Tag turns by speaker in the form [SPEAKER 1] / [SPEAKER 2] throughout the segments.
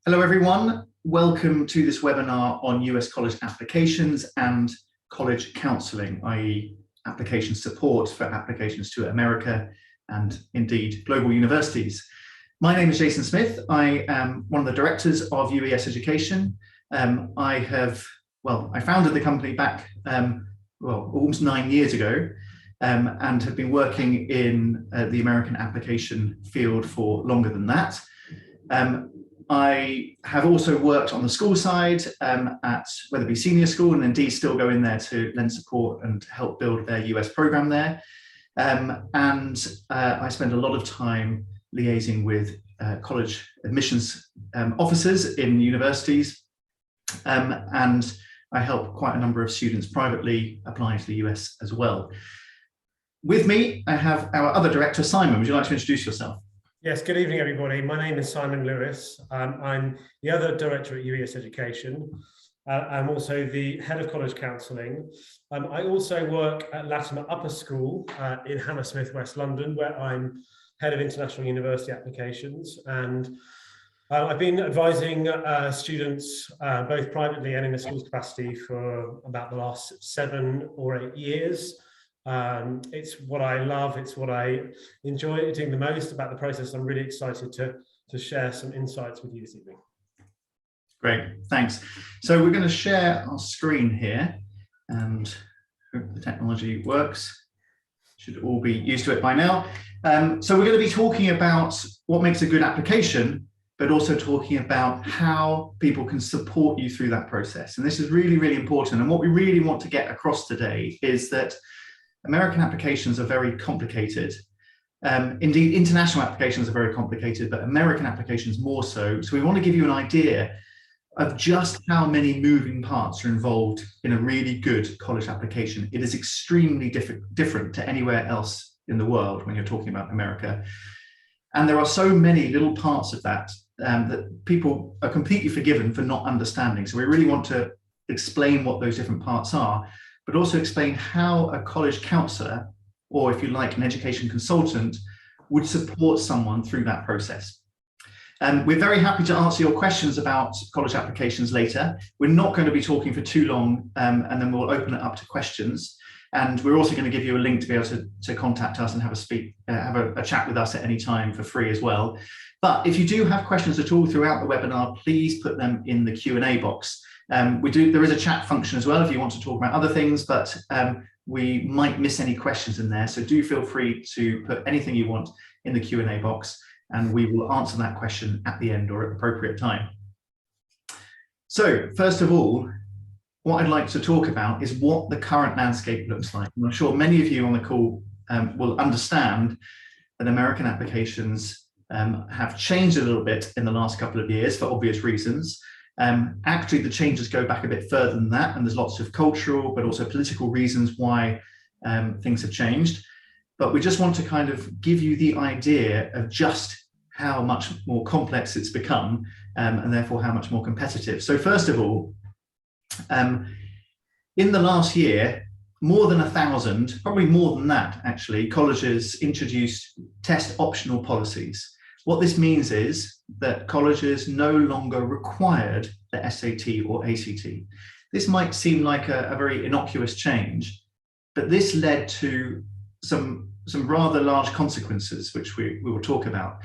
[SPEAKER 1] Hello everyone, welcome to this webinar on US college applications and college counselling, i.e. application support for applications to America and indeed global universities. My name is Jason Smith. I am one of the directors of UES Education. I founded the company back almost 9 years ago and have been working in the American application field for longer than that. I have also worked on the school side at whether it be senior school, and indeed still go in there to lend support and help build their US program there. I spend a lot of time liaising with college admissions officers in universities, and I help quite a number of students privately applying to the US as well. With me, I have our other director, Simon. Would you like to introduce yourself?
[SPEAKER 2] Yes, good evening, everybody. My name is Simon Lewis. I'm the other director at UES Education. I'm also the head of College Counselling. I also work at Latimer Upper School in Hammersmith, West London, where I'm head of International University Applications. And I've been advising students both privately and in a school's capacity for about the last 7 or 8 years. It's what I love, it's what I enjoy doing the most about the process. I'm really excited to share some insights with you this evening.
[SPEAKER 1] Great, thanks. So we're going to share our screen here and hope the technology works. Should all be used to it by now. So we're going to be talking about what makes a good application, but also talking about how people can support you through that process. And this is really, really important. And what we really want to get across today is that American applications are very complicated. Indeed, international applications are very complicated, but American applications more so. So we want to give you an idea of just how many moving parts are involved in a really good college application. It is extremely different to anywhere else in the world when you're talking about America. And there are so many little parts of that that people are completely forgiven for not understanding. So we really want to explain what those different parts are, but also explain how a college counsellor, or if you like, an education consultant, would support someone through that process. We're very happy to answer your questions about college applications later. We're not going to be talking for too long, and then we'll open it up to questions. And we're also going to give you a link to be able to contact us and have a chat with us at any time for free as well. But if you do have questions at all throughout the webinar, please put them in the Q&A box. There is a chat function as well if you want to talk about other things, but we might miss any questions in there. So do feel free to put anything you want in the Q&A box, and we will answer that question at the end or at appropriate time. So first of all, what I'd like to talk about is what the current landscape looks like. I'm sure many of you on the call will understand that American applications have changed a little bit in the last couple of years for obvious reasons. Actually, the changes go back a bit further than that, and there's lots of cultural but also political reasons why things have changed. But we just want to kind of give you the idea of just how much more complex it's become, and therefore how much more competitive. So first of all, in the last year, more than 1,000, probably more than that actually, colleges introduced test optional policies. What this means is that colleges no longer required the SAT or ACT. This might seem like a very innocuous change, but this led to some rather large consequences, which we will talk about.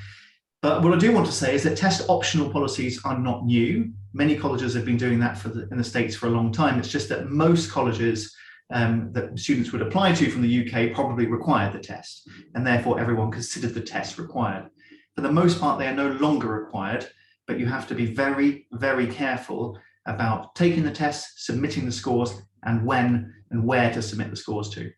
[SPEAKER 1] But what I do want to say is that test optional policies are not new. Many colleges have been doing that in the States for a long time. It's just that most colleges that students would apply to from the UK probably required the test, and therefore everyone considered the test required. For the most part, they are no longer required, but you have to be very, very careful about taking the test, submitting the scores, and when and where to submit the scores to.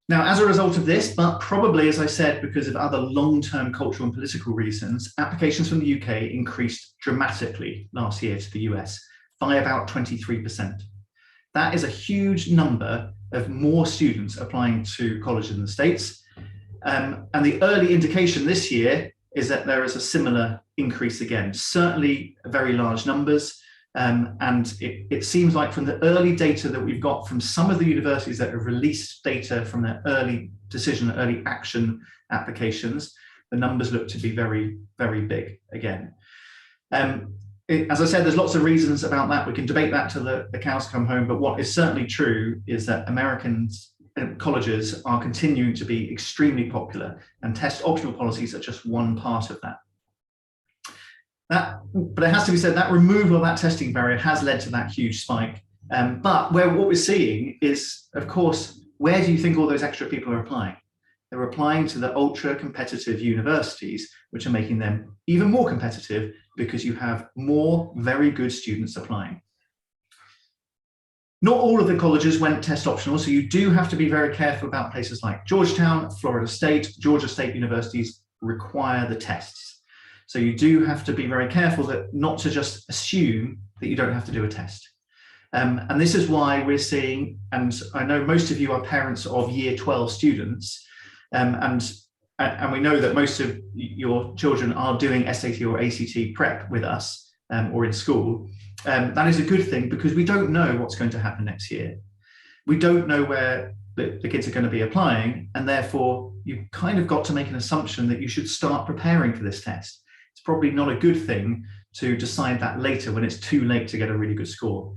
[SPEAKER 1] Now, as a result of this, but probably, as I said, because of other long-term cultural and political reasons, applications from the UK increased dramatically last year to the US by about 23%. That is a huge number of more students applying to college in the States. And the early indication this year is that there is a similar increase again, certainly very large numbers. And it seems like from the early data that we've got from some of the universities that have released data from their early decision, early action applications, the numbers look to be very, very big again. As I said, there's lots of reasons about that. We can debate that till the cows come home, but what is certainly true is that Americans colleges are continuing to be extremely popular, and test optional policies are just one part of that. But it has to be said that removal of that testing barrier has led to that huge spike. But what we're seeing is, of course, where do you think all those extra people are applying? They're applying to the ultra competitive universities, which are making them even more competitive because you have more very good students applying. Not all of the colleges went test optional, so you do have to be very careful about places like Georgetown, Florida State, Georgia State universities require the tests. So you do have to be very careful that not to just assume that you don't have to do a test. And this is why we're seeing, and I know most of you are parents of year 12 students, and we know that most of your children are doing SAT or ACT prep with us or in school. That is a good thing because we don't know what's going to happen next year. We don't know where the kids are going to be applying, and therefore you've kind of got to make an assumption that you should start preparing for this test. It's probably not a good thing to decide that later when it's too late to get a really good score.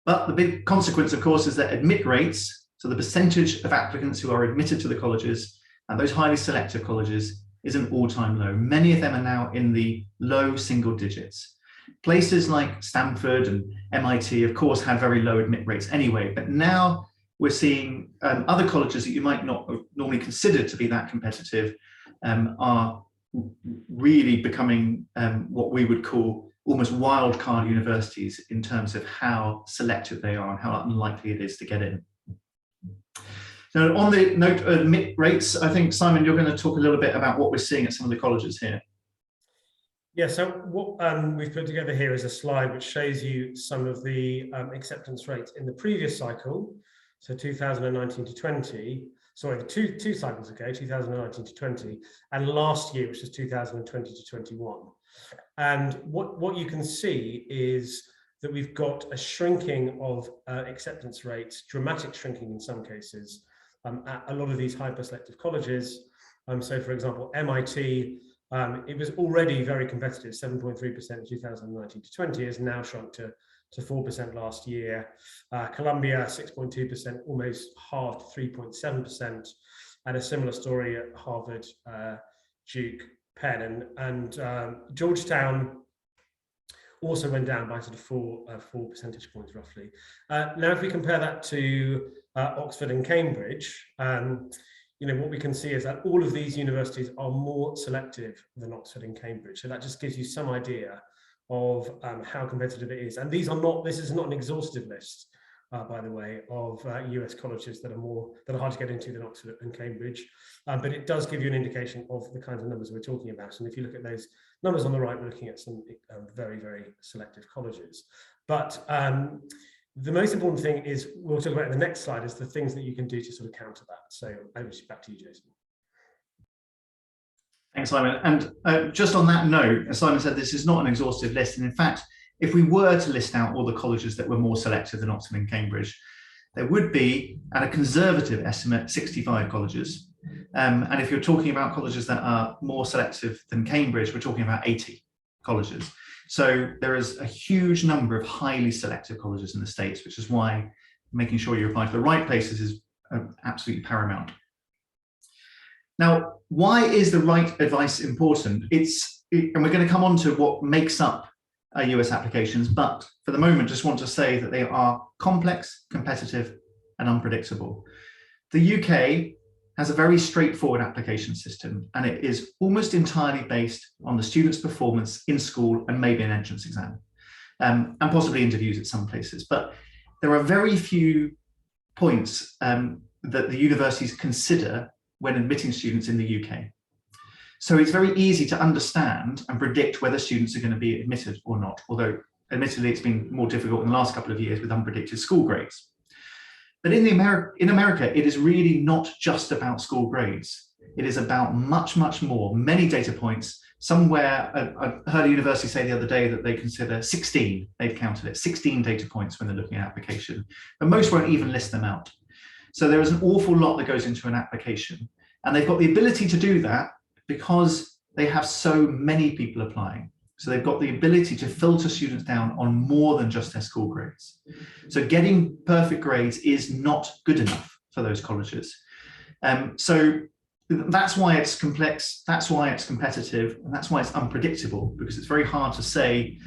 [SPEAKER 1] But the big consequence, of course, is that admit rates, so the percentage of applicants who are admitted to the colleges and those highly selective colleges, is an all-time low. Many of them are now in the low single digits. Places like Stanford and MIT, of course, had very low admit rates anyway, but now we're seeing other colleges that you might not normally consider to be that competitive are really becoming what we would call almost wildcard universities in terms of how selective they are and how unlikely it is to get in. So on the note of admit rates, I think, Simon, you're going to talk a little bit about what we're seeing at some of the colleges here.
[SPEAKER 2] Yeah, so what we've put together here is a slide which shows you some of the acceptance rates in the previous cycle, so 2019 to 20, sorry, two cycles ago, 2019 to 20, and last year, which was 2020 to 21. And what you can see is that we've got a shrinking of acceptance rates, dramatic shrinking in some cases, at a lot of these hyper-selective colleges. So for example, MIT, it was already very competitive, 7.3% in 2019 to 20, has now shrunk to 4% last year. Columbia, 6.2%, almost halved, 3.7%, and a similar story at Harvard, Duke, Penn, and Georgetown also went down by sort of 4 percentage points roughly. Now, if we compare that to Oxford and Cambridge, you know, what we can see is that all of these universities are more selective than Oxford and Cambridge. So that just gives you some idea of how competitive it is. And these are not, this is not an exhaustive list, by the way, of US colleges that are hard to get into than Oxford and Cambridge. But it does give you an indication of the kinds of numbers we're talking about. And if you look at those numbers on the right, we're looking at some very, very selective colleges. But the most important thing is, we'll talk about in the next slide, is the things that you can do to sort of counter that. So back to you, Jason.
[SPEAKER 1] Thanks, Simon. And just on that note, as Simon said, this is not an exhaustive list. And in fact, if we were to list out all the colleges that were more selective than Oxford and Cambridge, there would be, at a conservative estimate, 65 colleges. And if you're talking about colleges that are more selective than Cambridge, we're talking about 80 colleges. So there is a huge number of highly selective colleges in the States, which is why making sure you apply to the right places is absolutely paramount. Now, why is the right advice important? And we're going to come on to what makes up US applications, but for the moment, just want to say that they are complex, competitive, and unpredictable. The UK has a very straightforward application system, and it is almost entirely based on the student's performance in school and maybe an entrance exam, and possibly interviews at some places. But there are very few points that the universities consider when admitting students in the UK. So it's very easy to understand and predict whether students are going to be admitted or not, although admittedly it's been more difficult in the last couple of years with unpredicted school grades. But in America, it is really not just about school grades. It is about much, much more, many data points. Somewhere, I heard a university say the other day that they consider 16, they've counted it, 16 data points when they're looking at application, but most won't even list them out. So there is an awful lot that goes into an application. And they've got the ability to do that because they have so many people applying. So they've got the ability to filter students down on more than just their school grades. So getting perfect grades is not good enough for those colleges. So that's why it's complex, that's why it's competitive, and that's why it's unpredictable, because it's very hard to say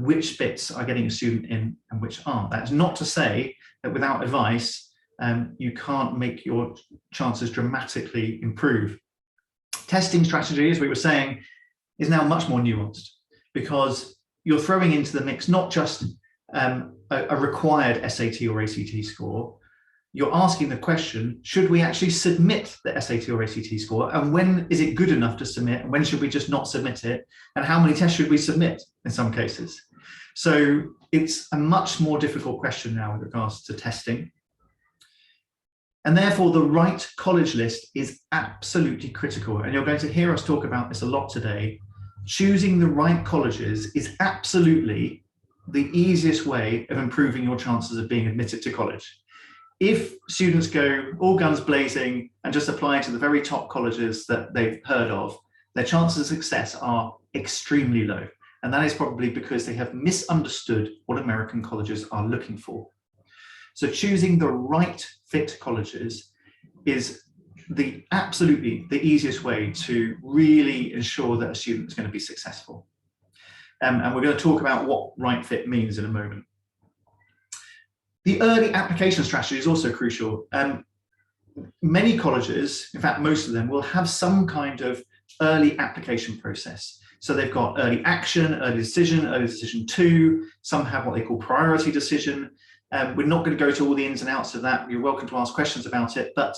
[SPEAKER 1] which bits are getting a student in and which aren't. That's not to say that without advice, you can't make your chances dramatically improve. Testing strategy, as we were saying, is now much more nuanced, because you're throwing into the mix not just a required SAT or ACT score. You're asking the question, should we actually submit the SAT or ACT score? And when is it good enough to submit? And when should we just not submit it? And how many tests should we submit in some cases? So it's a much more difficult question now with regards to testing. And therefore, the right college list is absolutely critical. And you're going to hear us talk about this a lot today. Choosing the right colleges is absolutely the easiest way of improving your chances of being admitted to college. If students go all guns blazing and just apply to the very top colleges that they've heard of, their chances of success are extremely low. And that is probably because they have misunderstood what American colleges are looking for. So choosing the right fit colleges is absolutely the easiest way to really ensure that a student is going to be successful. And we're going to talk about what right fit means in a moment. The early application strategy is also crucial. Many colleges, in fact, most of them, will have some kind of early application process. So they've got early action, early decision 2. Some have what they call priority decision. We're not going to go to all the ins and outs of that. You're welcome to ask questions about it. But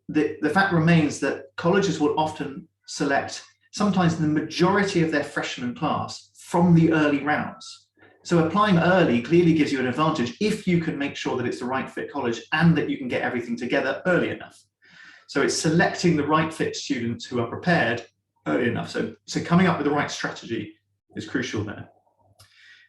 [SPEAKER 1] the fact remains that colleges will often select sometimes the majority of their freshman class from the early rounds. So applying early clearly gives you an advantage if you can make sure that it's the right fit college and that you can get everything together early enough. So it's selecting the right fit students who are prepared early enough. So coming up with the right strategy is crucial there.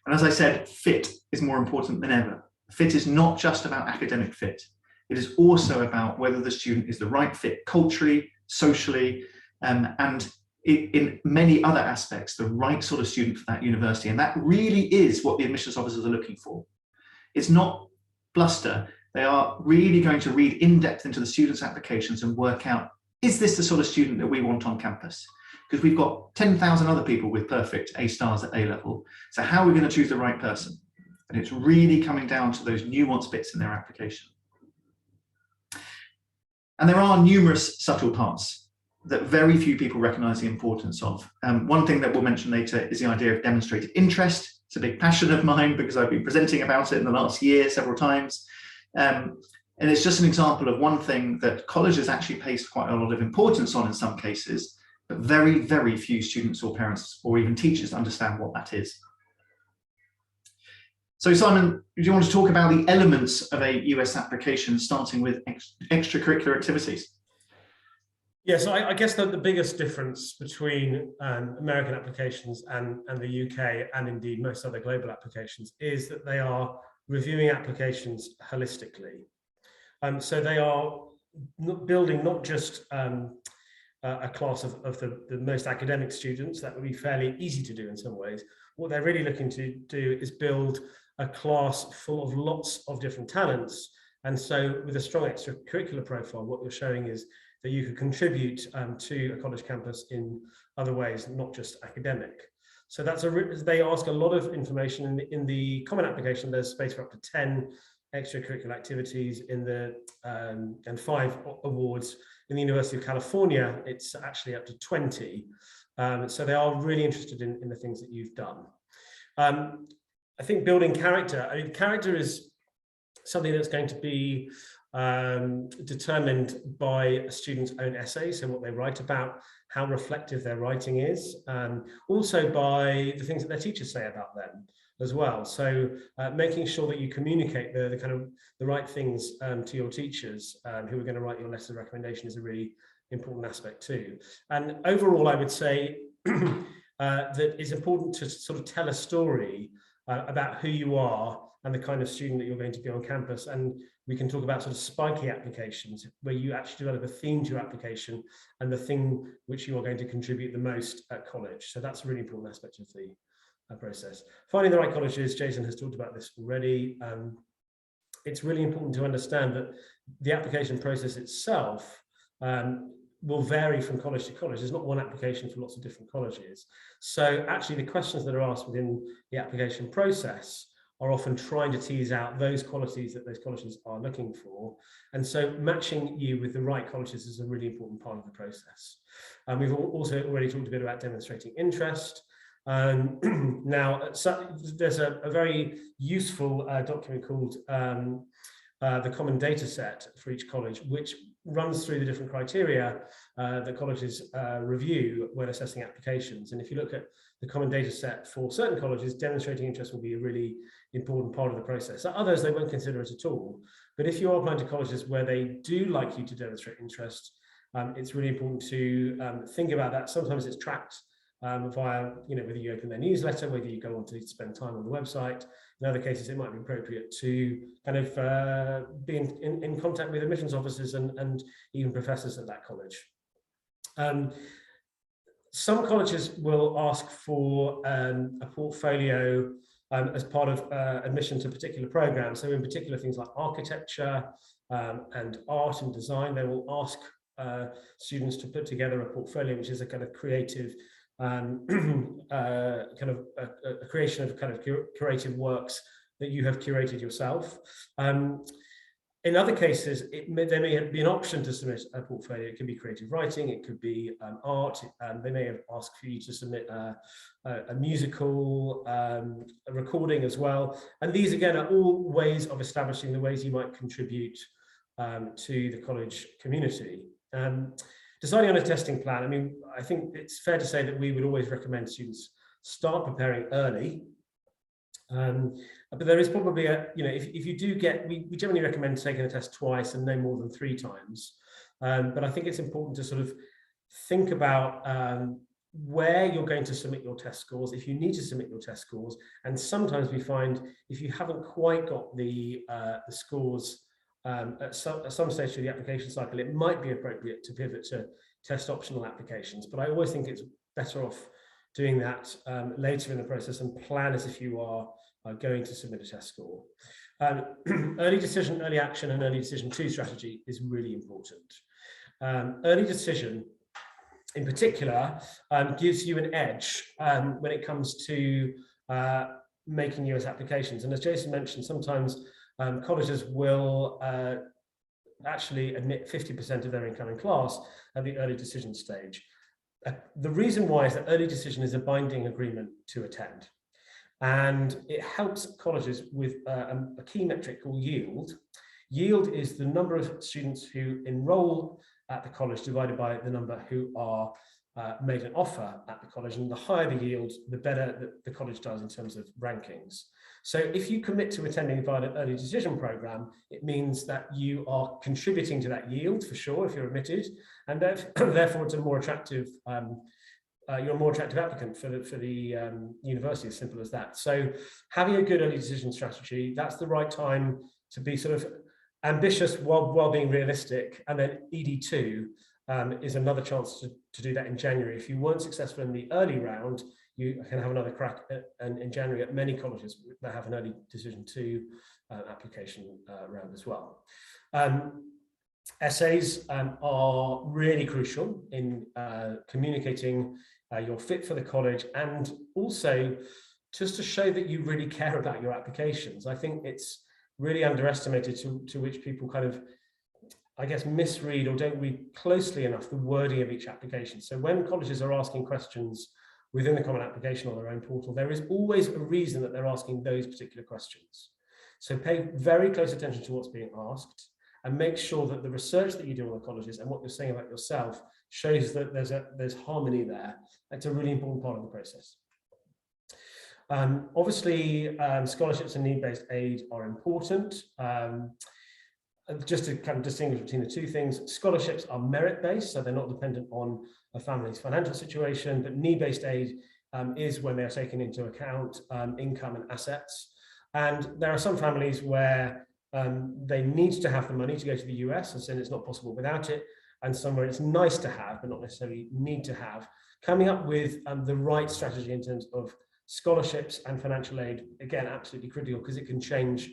[SPEAKER 1] And as I said, fit is more important than ever. Fit is not just about academic fit. It is also about whether the student is the right fit culturally, socially, and in many other aspects, the right sort of student for that university. And that really is what the admissions officers are looking for. It's not bluster. They are really going to read in depth into the students' applications and work out, is this the sort of student that we want on campus? Because we've got 10,000 other people with perfect A stars at A level. So how are we going to choose the right person? And it's really coming down to those nuanced bits in their application. And there are numerous subtle parts that very few people recognize the importance of. One thing that we'll mention later is the idea of demonstrated interest. It's a big passion of mine because I've been presenting about it in the last year several times. And it's just an example of one thing that colleges actually place quite a lot of importance on in some cases, but very, very few students or parents or even teachers understand what that is. So Simon, do you want to talk about the elements of a US application, starting with extracurricular activities?
[SPEAKER 2] Yes, I guess that the biggest difference between American applications and the UK, and indeed most other global applications, is that they are reviewing applications holistically. So they are building not just a class of the most academic students. That would be fairly easy to do in some ways. What they're really looking to do is build a class full of lots of different talents. And so with a strong extracurricular profile, what you're showing is that you could contribute to a college campus in other ways, not just academic. So they ask a lot of information in the common application. There's space for up to 10 extracurricular activities and 5 awards. In the University of California, it's actually up to 20. So they are really interested in the things that you've done. I think building character, character is something that's going to be determined by a student's own essay, so what they write about, how reflective their writing is, also by the things that their teachers say about them as well. So making sure that you communicate the right things to your teachers who are going to write your letter of recommendation is a really important aspect too. And overall, I would say that it's important to sort of tell a story about who you are and the kind of student that you're going to be on campus. And we can talk about sort of spiky applications, where you actually develop a theme to your application and the thing which you are going to contribute the most at college. So that's a really important aspect of the process. Finding the right colleges, Jason has talked about this already. It's really important to understand that the application process itself will vary from college to college. There's not one application for lots of different colleges. So actually the questions that are asked within the application process are often trying to tease out those qualities that those colleges are looking for. And so matching you with the right colleges is a really important part of the process. We've also already talked a bit about demonstrating interest. Now, there's a very useful document called the Common Data Set for each college, which runs through the different criteria that colleges review when assessing applications. And if you look at the Common Data Set for certain colleges, demonstrating interest will be a really important part of the process. At others, they won't consider it at all. But if you are applying to colleges where they do like you to demonstrate interest, it's really important to think about that. Sometimes it's tracked via, whether you open their newsletter, whether you go on to spend time on the website. In other cases, it might be appropriate to kind of be in contact with admissions officers and even professors at that college. Some colleges will ask for a portfolio as part of admission to particular programs. So in particular, things like architecture and art and design, they will ask students to put together a portfolio, which is a kind of creative kind of a creation of kind of curative works that you have curated yourself. In other cases, there may be an option to submit a portfolio. It could be creative writing, it could be art. They may have asked for you to submit a musical, a recording as well. And these, again, are all ways of establishing the ways you might contribute to the college community. Deciding on a testing plan, I mean, I think it's fair to say that we would always recommend students start preparing early. But there is probably if you do get, we generally recommend taking the test twice and no more than 3 times. But I think it's important to sort of think about where you're going to submit your test scores, if you need to submit your test scores. And sometimes we find if you haven't quite got the scores at some stage through the application cycle, it might be appropriate to pivot to test optional applications. But I always think it's better off doing that later in the process and plan as if you are going to submit a test score. Early decision, early action, and early decision 2 strategy is really important. Early decision, in particular, gives you an edge when it comes to making US applications. And as Jason mentioned, sometimes colleges will actually admit 50% of their incoming class at the early decision stage. The reason why is that early decision is a binding agreement to attend. And it helps colleges with a key metric called yield. Yield is the number of students who enroll at the college divided by the number who are made an offer at the college. And the higher the yield, the better the college does in terms of rankings. So if you commit to attending via an early decision program, it means that you are contributing to that yield for sure if you're admitted, and therefore it's a more attractive you're a more attractive applicant for the university, as simple as that. So having a good early decision strategy, that's the right time to be sort of ambitious while being realistic. And then ED2 is another chance to do that in January. If you weren't successful in the early round, you can have another crack in January at many colleges that have an early decision 2 application round as well. Essays are really crucial in communicating your fit for the college, and also just to show that you really care about your applications. I think it's really underestimated to which people kind of, I guess, misread or don't read closely enough the wording of each application. So when colleges are asking questions within the Common Application on their own portal, there is always a reason that they're asking those particular questions. So pay very close attention to what's being asked, and make sure that the research that you do on the colleges and what you're saying about yourself shows that there's harmony there. That's a really important part of the process. Obviously, scholarships and need-based aid are important. Just to kind of distinguish between the 2 things, scholarships are merit-based, so they're not dependent on a family's financial situation, but need-based aid is when they're taking into account income and assets. And there are some families where they need to have the money to go to the US, and so it's not possible without it, and somewhere it's nice to have, but not necessarily need to have. Coming up with the right strategy in terms of scholarships and financial aid, again, absolutely critical, because it can change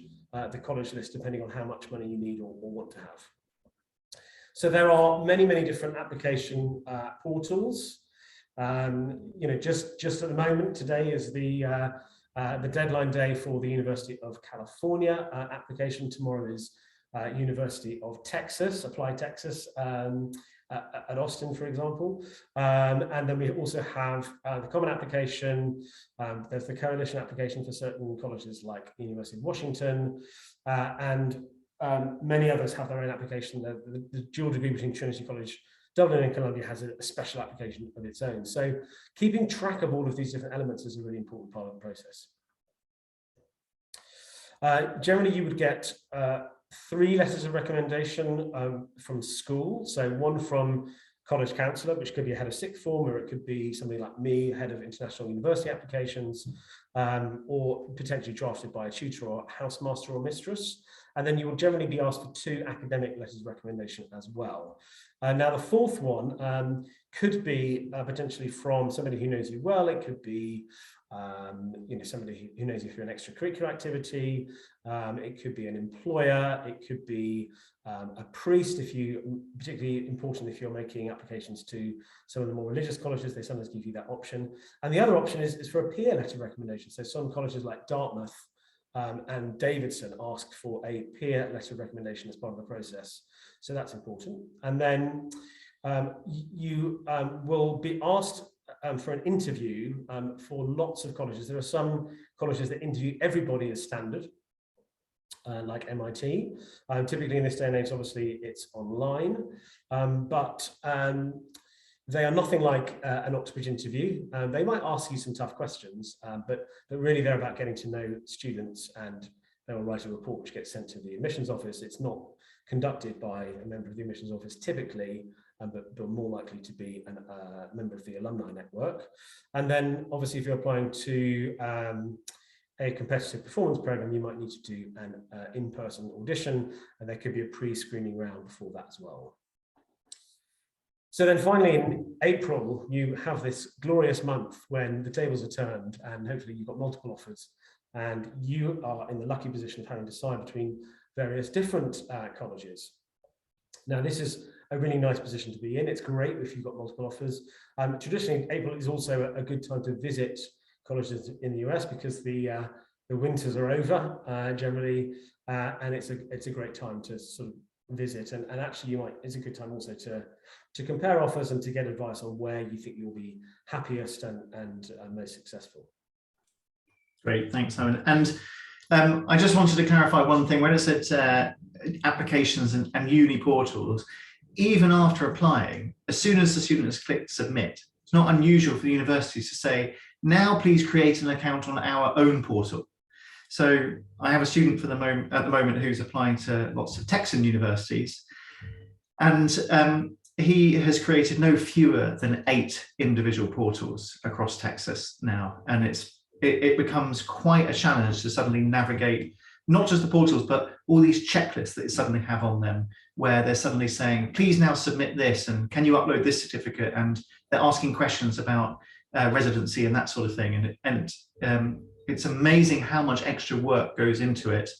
[SPEAKER 2] the college list depending on how much money you need or want to have. So there are many, many different application portals. Just at the moment, today is the deadline day for the University of California application. Tomorrow is University of Texas, Apply Texas, at Austin, for example. And then we also have the common application. There's the coalition application for certain colleges like the University of Washington, and many others have their own application. The dual degree between Trinity College Dublin and Columbia has a special application of its own. So keeping track of all of these different elements is a really important part of the process. Generally, you would get 3 letters of recommendation from school. So one from College Counsellor, which could be a head of sixth form, or it could be somebody like me, head of international university applications, or potentially drafted by a tutor or housemaster or mistress. And then you will generally be asked for 2 academic letters of recommendation as well. Now, the 4th one could be potentially from somebody who knows you well. It could be somebody who knows you through an extracurricular activity. It could be an employer. It could be a priest, particularly important if you're making applications to some of the more religious colleges. They sometimes give you that option. And the other option is for a peer letter recommendation. So some colleges like Dartmouth and Davidson asked for a peer letter of recommendation as part of the process. So that's important. And then you will be asked for an interview for lots of colleges. There are some colleges that interview everybody as standard, like MIT. Typically in this day and age, obviously it's online, but they are nothing like an Oxbridge interview. They might ask you some tough questions, but really they're about getting to know students, and they will write a report which gets sent to the admissions office. It's not conducted by a member of the admissions office typically, but more likely to be a member of the alumni network. And then obviously if you're applying to a competitive performance program, you might need to do an in-person audition, and there could be a pre-screening round before that as well. So then finally in April, you have this glorious month when the tables are turned and hopefully you've got multiple offers, and you are in the lucky position of having to decide between various different colleges. Now, this is a really nice position to be in. It's great if you've got multiple offers. Traditionally, April is also a good time to visit colleges in the US because the winters are over generally, and it's a great time to sort of visit. And actually, it's a good time also to compare offers and to get advice on where you think you'll be happiest and most successful.
[SPEAKER 1] Great, thanks, Simon. And I just wanted to clarify one thing. When I said applications and uni portals, even after applying, as soon as the student has clicked submit, it's not unusual for the universities to say, now please create an account on our own portal. So I have a student at the moment who's applying to lots of Texan universities, and he has created no fewer than 8 individual portals across Texas now, and it becomes quite a challenge to suddenly navigate not just the portals, but all these checklists that you suddenly have on them, where they're suddenly saying, please now submit this, and can you upload this certificate? And they're asking questions about residency and that sort of thing. And it's amazing how much extra work goes into it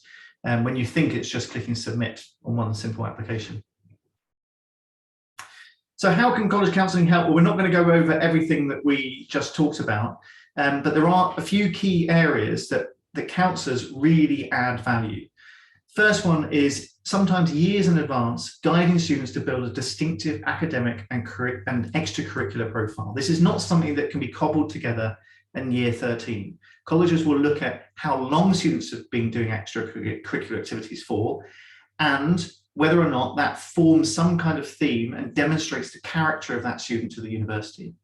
[SPEAKER 1] when you think it's just clicking submit on one simple application. So how can college counselling help? Well, we're not going to go over everything that we just talked about, but there are a few key areas that counsellors really add value. First one is sometimes years in advance, guiding students to build a distinctive academic and extracurricular profile. This is not something that can be cobbled together in year 13. Colleges will look at how long students have been doing extracurricular activities for, and whether or not that forms some kind of theme and demonstrates the character of that student to the university.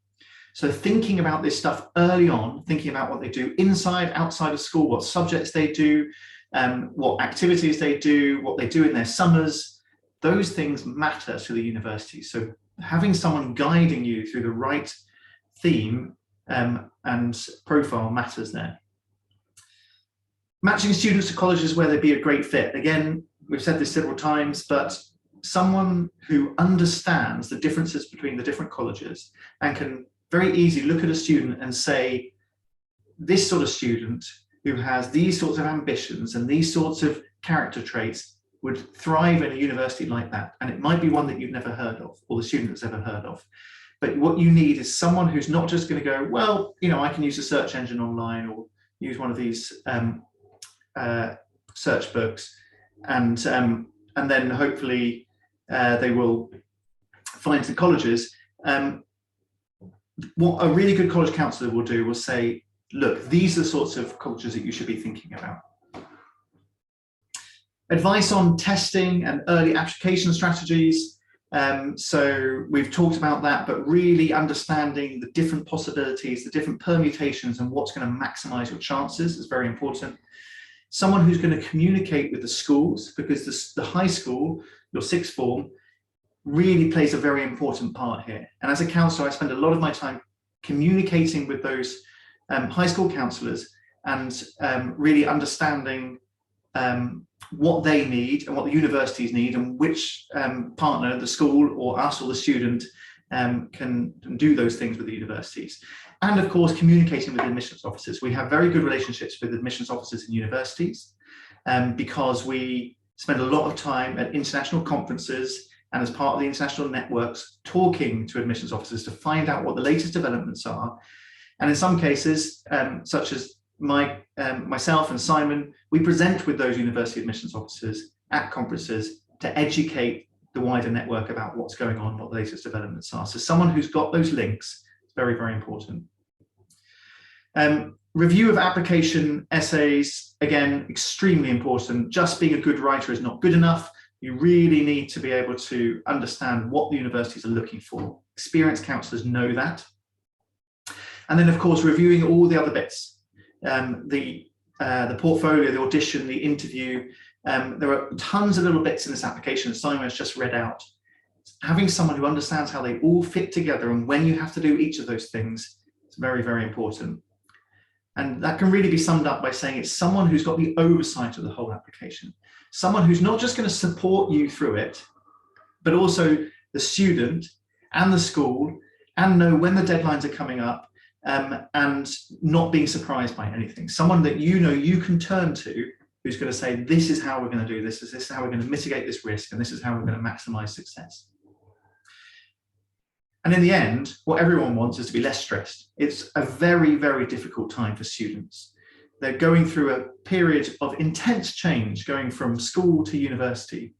[SPEAKER 1] So thinking about this stuff early on, thinking about what they do inside, outside of school, what subjects they do, what activities they do, what they do in their summers, those things matter to the university. So having someone guiding you through the right theme and profile matters there. Matching students to colleges where they'd be a great fit. Again, we've said this several times, but someone who understands the differences between the different colleges and can very easily look at a student and say, this sort of student who has these sorts of ambitions and these sorts of character traits would thrive in a university like that. And it might be one that you've never heard of, or the student has ever heard of. But what you need is someone who's not just going to go, well, you know, I can use a search engine online or use one of these search books, and then hopefully they will find some colleges. What a really good college counsellor will do will say, look, these are the sorts of colleges that you should be thinking about. Advice on testing and early application strategies. So we've talked about that, but really understanding the different possibilities, the different permutations, and what's going to maximize your chances is very important. Someone who's going to communicate with the schools, because the high school, your sixth form, really plays a very important part here. And as a counsellor, I spend a lot of my time communicating with those high school counsellors and really understanding what they need and what the universities need, and which partner, the school or us or the student, can do those things with the universities. And of course, communicating with admissions officers. We have very good relationships with admissions officers in universities because we spend a lot of time at international conferences and as part of the international networks talking to admissions officers to find out what the latest developments are. And in some cases, such as myself and Simon, we present with those university admissions officers at conferences to educate the wider network about what's going on, what the latest developments are. So someone who's got those links is very, very important. Review of application essays, again, extremely important. Just being a good writer is not good enough. You really need to be able to understand what the universities are looking for. Experienced counsellors know that. And then, of course, reviewing all the other bits. The portfolio, the audition, the interview. There are tons of little bits in this application that Simon has just read out. Having someone who understands how they all fit together and when you have to do each of those things is very, very important. And that can really be summed up by saying it's someone who's got the oversight of the whole application. Someone who's not just going to support you through it, but also the student and the school, and know when the deadlines are coming up, and not being surprised by anything. Someone that you know you can turn to, who's going to say, this is how we're going to do this, this is how we're going to mitigate this risk, and this is how we're going to maximize success. And in the end, what everyone wants is to be less stressed. It's a very, very difficult time for students. They're going through a period of intense change, going from school to university.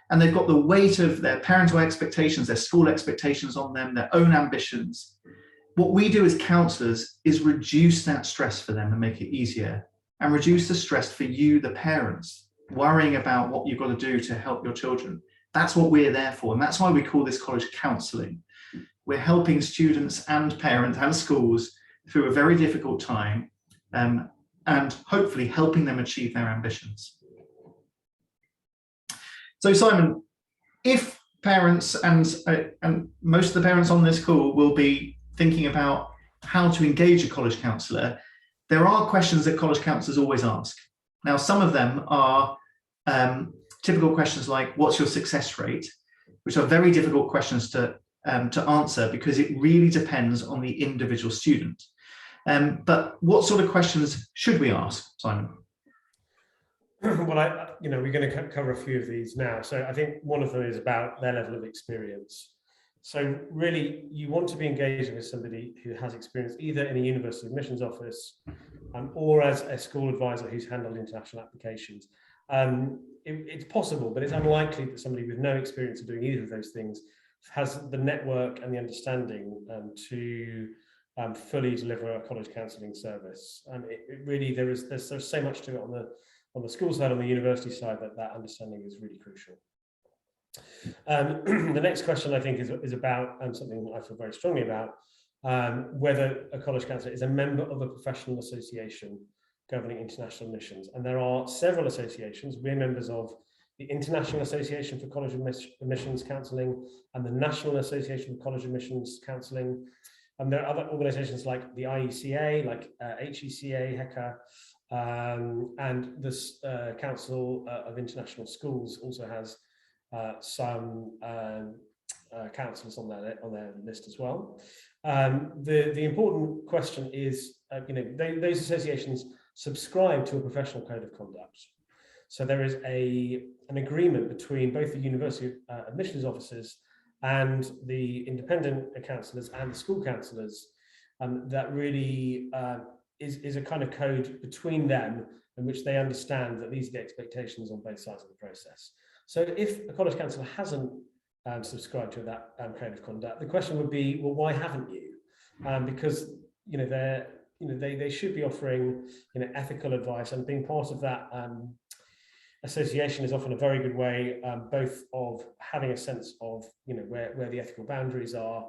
[SPEAKER 1] And they've got the weight of their parental expectations, their school expectations on them, their own ambitions. What we do as counsellors is reduce that stress for them and make it easier, and reduce the stress for you, the parents, worrying about what you've got to do to help your children. That's what we're there for. And that's why we call this college counselling. We're helping students and parents and schools through a very difficult time, and hopefully helping them achieve their ambitions. So Simon, if parents and most of the parents on this call will be thinking about how to engage a college counsellor, there are questions that college counsellors always ask. Now, some of them are typical questions like, what's your success rate? Which are very difficult questions to answer because it really depends on the individual student. But what sort of questions should we ask, Simon?
[SPEAKER 2] Well, we're going to cover a few of these now. So I think one of them is about their level of experience. So really, you want to be engaging with somebody who has experience either in a university admissions office or as a school advisor who's handled international applications. It's possible, but it's unlikely that somebody with no experience of doing either of those things has the network and the understanding to fully deliver a college counselling service. And there's so much to it on the school side, on the university side, that understanding is really crucial. The next question, I think, is about something I feel very strongly about, whether a college counsellor is a member of a professional association governing international admissions. And there are several associations. We're members of the International Association for College Admissions Counselling and the National Association for College Admissions Counselling. And there are other organisations like the IECA, like HECA, HECA, And this Council of International Schools also has some councillors on their list as well. The important question is, those associations subscribe to a professional code of conduct. So there is an agreement between both the university admissions officers and the independent counsellors and the school counsellors that really is a kind of code between them in which they understand that these are the expectations on both sides of the process. So if a college counsellor hasn't subscribed to that code of conduct, the question would be, well, why haven't you? Because they should be offering ethical advice, and being part of that association is often a very good way, both of having a sense of where the ethical boundaries are,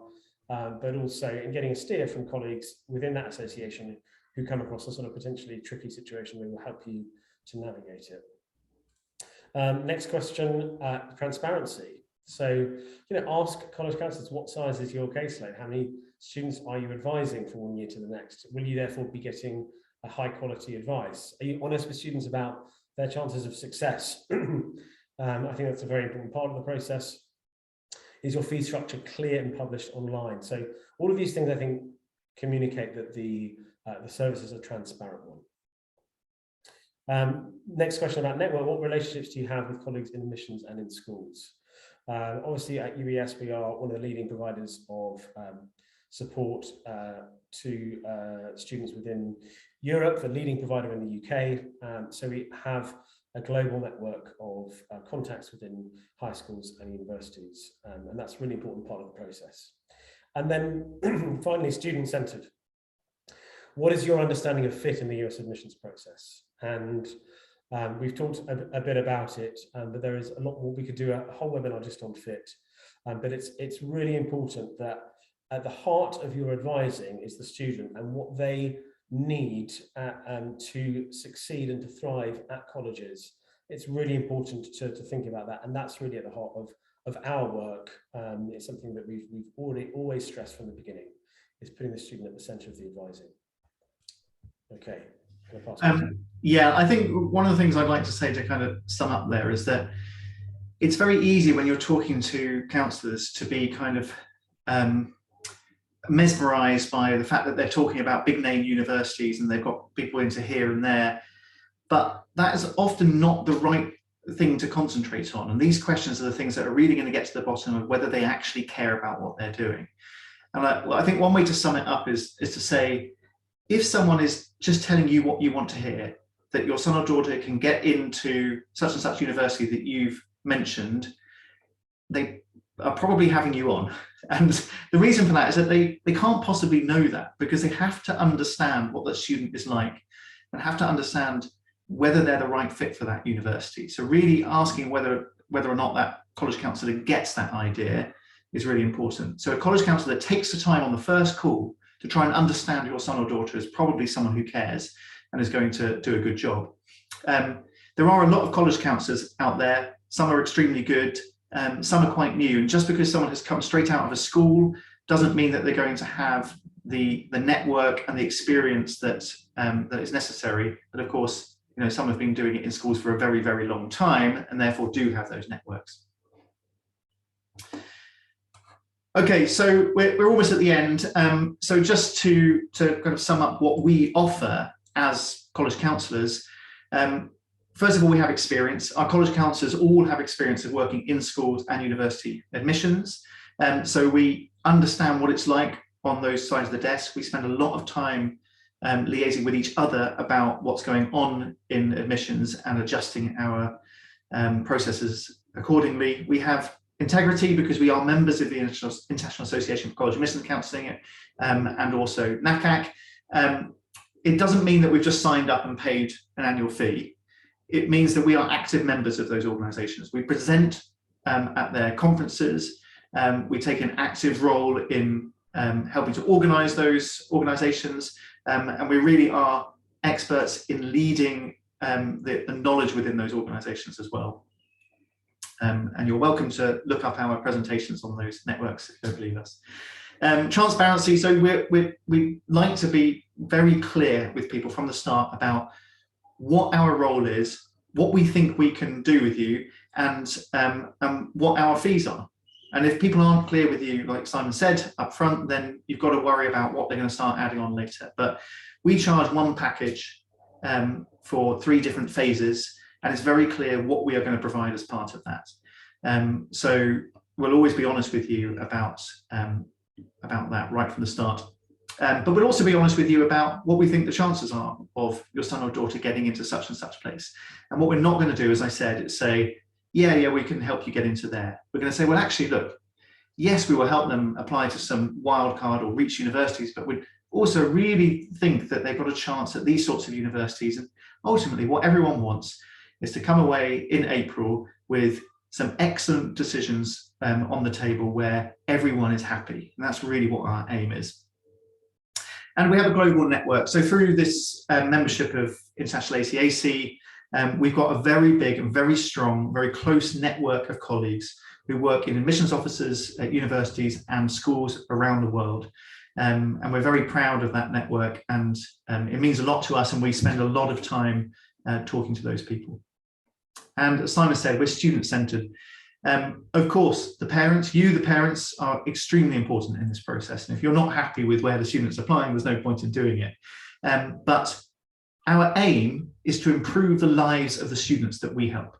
[SPEAKER 2] but also in getting a steer from colleagues within that association who come across a sort of potentially tricky situation who will help you to navigate it. Next question, transparency. So, ask college counsellors, what size is your caseload? How many students are you advising from one year to the next? Will you therefore be getting a high quality advice? Are you honest with students about their chances of success? I think that's a very important part of the process. Is your fee structure clear and published online? So all of these things, I think, communicate that the service is a transparent one. Next question about network. What relationships do you have with colleagues in admissions and in schools? Obviously at UES, we are one of the leading providers of support to students within Europe, the leading provider in the UK. So we have a global network of contacts within high schools and universities, and that's a really important part of the process. And then finally, student-centered. What is your understanding of fit in the US admissions process? And we've talked a bit about it, but there is a lot more. We could do a whole webinar just on fit, but it's really important that at the heart of your advising is the student and what they need to succeed and to thrive at colleges. It's really important to think about that, and that's really at the heart of our work. It's something that we've always stressed from the beginning, is putting the student at the centre of the advising. Okay.
[SPEAKER 1] Yeah, I think one of the things I'd like to say to kind of sum up there is that it's very easy when you're talking to counsellors to be kind of mesmerised by the fact that they're talking about big name universities and they've got people into here and there, but that is often not the right thing to concentrate on. And these questions are the things that are really going to get to the bottom of whether they actually care about what they're doing. And I think one way to sum it up is to say, if someone is just telling you what you want to hear, that your son or daughter can get into such and such university that you've mentioned, they are probably having you on. And the reason for that is that they can't possibly know that, because they have to understand what the student is like and have to understand whether they're the right fit for that university. So really asking whether or not that college counsellor gets that idea is really important. So a college counsellor that takes the time on the first call to try and understand your son or daughter is probably someone who cares and is going to do a good job. There are a lot of college counsellors out there. Some are extremely good, some are quite new. And just because someone has come straight out of a school doesn't mean that they're going to have the network and the experience that is necessary. But of course, some have been doing it in schools for a very, very long time and therefore do have those networks. Okay, so we're almost at the end. So just to kind of sum up what we offer as college counsellors, first of all, we have experience. Our college counsellors all have experience of working in schools and university admissions. So we understand what it's like on those sides of the desk. We spend a lot of time liaising with each other about what's going on in admissions and adjusting our processes accordingly. We have integrity because we are members of the International Association for College Admissions Counselling and also NACAC. It doesn't mean that we've just signed up and paid an annual fee. It means that we are active members of those organisations. We present at their conferences. We take an active role in helping to organise those organisations, and we really are experts in leading the knowledge within those organisations as well. And you're welcome to look up our presentations on those networks if you don't believe us. Transparency, so we like to be very clear with people from the start about what our role is, what we think we can do with you, and what our fees are. And if people aren't clear with you, like Simon said up front, then you've got to worry about what they're going to start adding on later. But we charge one package for 3 different phases, and it's very clear what we are going to provide as part of that. So we'll always be honest with you about that right from the start. But we'll also be honest with you about what we think the chances are of your son or daughter getting into such and such place. And what we're not going to do, as I said, is say, yeah, we can help you get into there. We're going to say, well, actually, look, yes, we will help them apply to some wildcard or reach universities, but we'd also really think that they've got a chance at these sorts of universities. And ultimately, what everyone wants is to come away in April with some excellent decisions on the table where everyone is happy. And that's really what our aim is. And we have a global network. So through this membership of International ACAC, we've got a very big and very strong, very close network of colleagues who work in admissions offices at universities and schools around the world. And we're very proud of that network, and it means a lot to us, and we spend a lot of time talking to those people. And as Simon said, we're student-centered. Of course, the parents are extremely important in this process. And if you're not happy with where the student's applying, there's no point in doing it. But our aim is to improve the lives of the students that we help.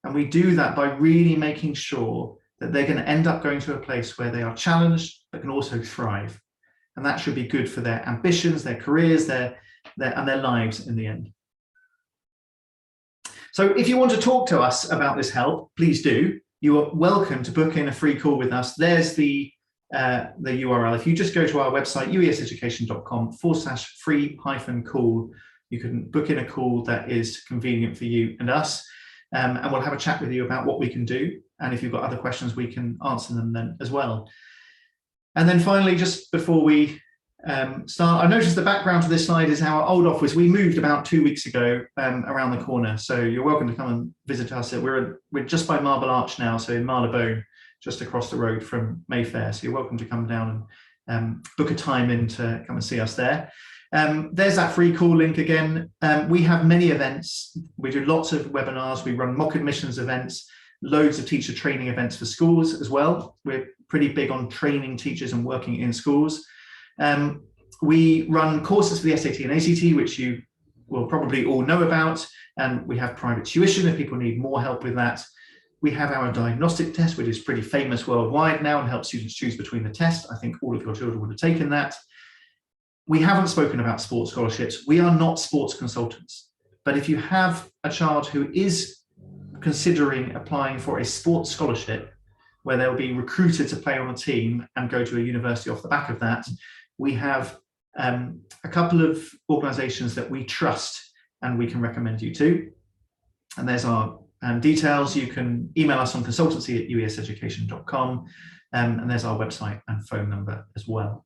[SPEAKER 1] And we do that by really making sure that they're going to end up going to a place where they are challenged, but can also thrive. And that should be good for their ambitions, their careers, and their lives in the end. So if you want to talk to us about this help, please do. You are welcome to book in a free call with us. There's the URL. If you just go to our website, ueseducation.com/free-call, you can book in a call that is convenient for you and us, and we'll have a chat with you about what we can do. And if you've got other questions, we can answer them then as well. And then finally, just before we start, I noticed the background to this slide is our old office. We moved about 2 weeks ago around the corner, so you're welcome to come and visit us. We're just by Marble Arch now, so in Marylebone, just across the road from Mayfair. So you're welcome to come down and book a time in to come and see us there. There's that free call link again. We have many events. We do lots of webinars. We run mock admissions events, loads of teacher training events for schools as well. We're pretty big on training teachers and working in schools. We run courses for the SAT and ACT, which you will probably all know about, and we have private tuition if people need more help with that. We have our diagnostic test, which is pretty famous worldwide now and helps students choose between the test. I think all of your children would have taken that. We haven't spoken about sports scholarships. We are not sports consultants, but if you have a child who is considering applying for a sports scholarship where they'll be recruited to play on a team and go to a university off the back of that, we have a couple of organisations that we trust and we can recommend you to. And there's our details. You can email us on consultancy@ueseducation.com, and there's our website and phone number as well.